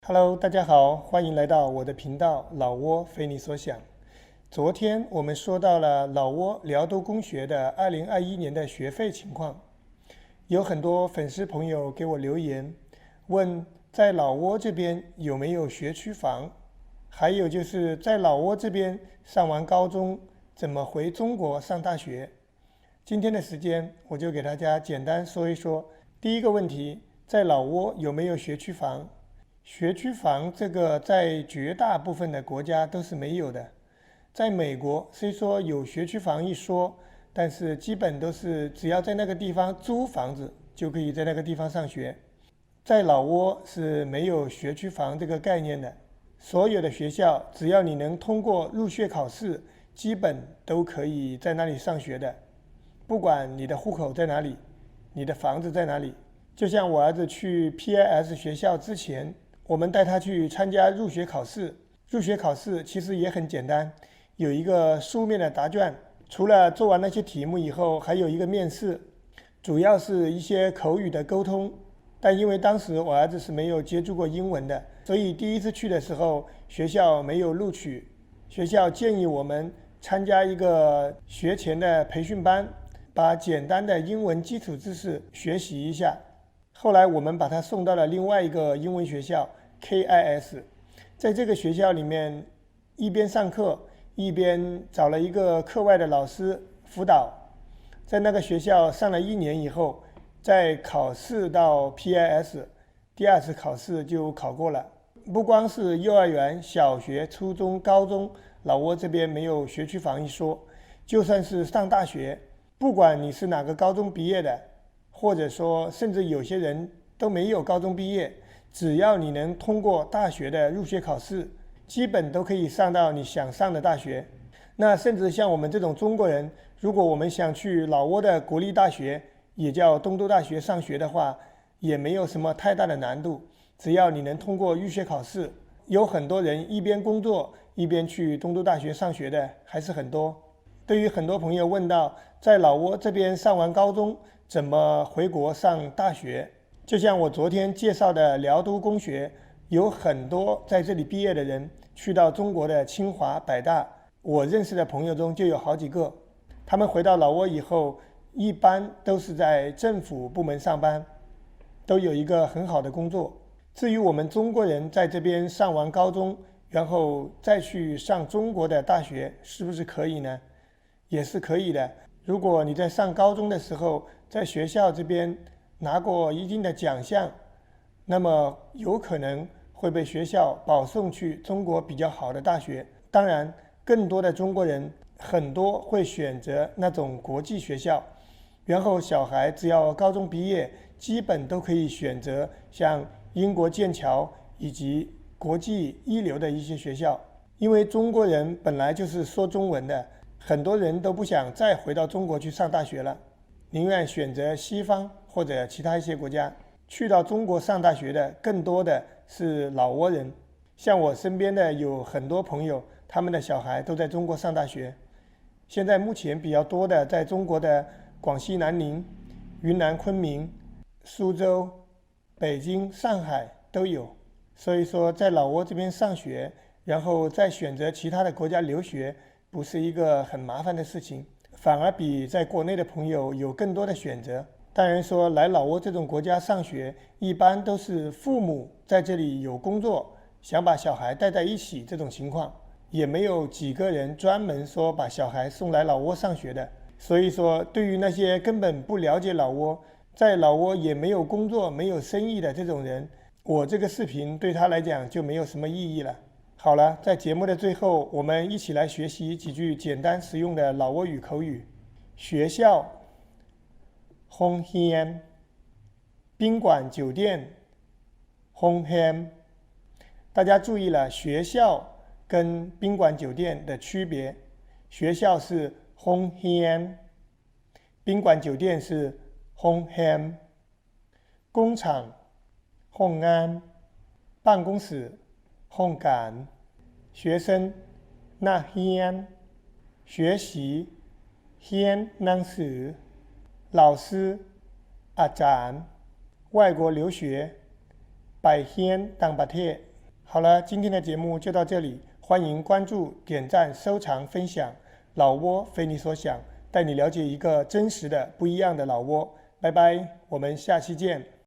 Hello，大家好，欢迎来到我的频道老挝非你所想。昨天我们说到了老挝辽都公学的2021年的学费情况，有很多粉丝朋友给我留言，问在老挝这边有没有学区房，还有就是在老挝这边上完高中怎么回中国上大学。今天的时间我就给大家简单说一说。第一个问题，在老挝有没有学区房？学区房这个在绝大部分的国家都是没有的。在美国虽说有学区房一说，但是基本都是只要在那个地方租房子就可以在那个地方上学。在老挝是没有学区房这个概念的，所有的学校只要你能通过入学考试，基本都可以在那里上学的。不管你的户口在哪里，你的房子在哪里。就像我儿子去 PIS 学校之前，我们带他去参加入学考试。入学考试其实也很简单，有一个书面的答卷，除了做完那些题目以后，还有一个面试，主要是一些口语的沟通。但因为当时我儿子是没有接触过英文的，所以第一次去的时候，学校没有录取。学校建议我们参加一个学前的培训班，把简单的英文基础知识学习一下。后来我们把他送到了另外一个英文学校 KIS， 在这个学校里面一边上课一边找了一个课外的老师辅导。在那个学校上了1年以后，再考试到 PIS， 第二次考试就考过了。不光是幼儿园、小学、初中、高中，老挝这边没有学区房一说，就算是上大学，不管你是哪个高中毕业的，或者说甚至有些人都没有高中毕业，只要你能通过大学的入学考试，基本都可以上到你想上的大学。那甚至像我们这种中国人，如果我们想去老挝的国立大学，也叫东都大学上学的话，也没有什么太大的难度，只要你能通过入学考试。有很多人一边工作一边去东都大学上学的还是很多。对于很多朋友问到在老挝这边上完高中怎么回国上大学，就像我昨天介绍的辽都公学，有很多在这里毕业的人去到中国的清华、北大，我认识的朋友中就有好几个。他们回到老挝以后，一般都是在政府部门上班，都有一个很好的工作。至于我们中国人在这边上完高中，然后再去上中国的大学，是不是可以呢？也是可以的。如果你在上高中的时候，在学校这边拿过一定的奖项，那么有可能会被学校保送去中国比较好的大学。当然，更多的中国人很多会选择那种国际学校，然后小孩只要高中毕业，基本都可以选择像英国剑桥以及国际一流的一些学校。因为中国人本来就是说中文的，很多人都不想再回到中国去上大学了，宁愿选择西方或者其他一些国家。去到中国上大学的更多的是老挝人，像我身边的有很多朋友，他们的小孩都在中国上大学。现在目前比较多的在中国的广西南宁、云南昆明、苏州、北京、上海都有。所以说在老挝这边上学，然后再选择其他的国家留学，不是一个很麻烦的事情，反而比在国内的朋友有更多的选择。当然说来老挝这种国家上学，一般都是父母在这里有工作，想把小孩带在一起，这种情况也没有几个人专门说把小孩送来老挝上学的。所以说对于那些根本不了解老挝，在老挝也没有工作没有生意的这种人，我这个视频对他来讲就没有什么意义了。好了，在节目的最后，我们一起来学习几句简单实用的老挝语口语。学校 Hong Hian， 宾馆酒店 Hong Ham。 大家注意了，学校跟宾馆酒店的区别，学校是 Hong Hian， 宾馆酒店是 Hong Ham， 工厂 Hong An， 办公室 Hong Gan， 学生 Na Hian， 学习 Hian Nang Sử， 老师 อาจารย์ 外国留学 ไป Hianต่างประเทศ好了，今天的节目就到这里，欢迎关注、点赞、收藏、分享。老挝非你所想，带你了解一个真实的、不一样的老挝。拜拜，我们下期见。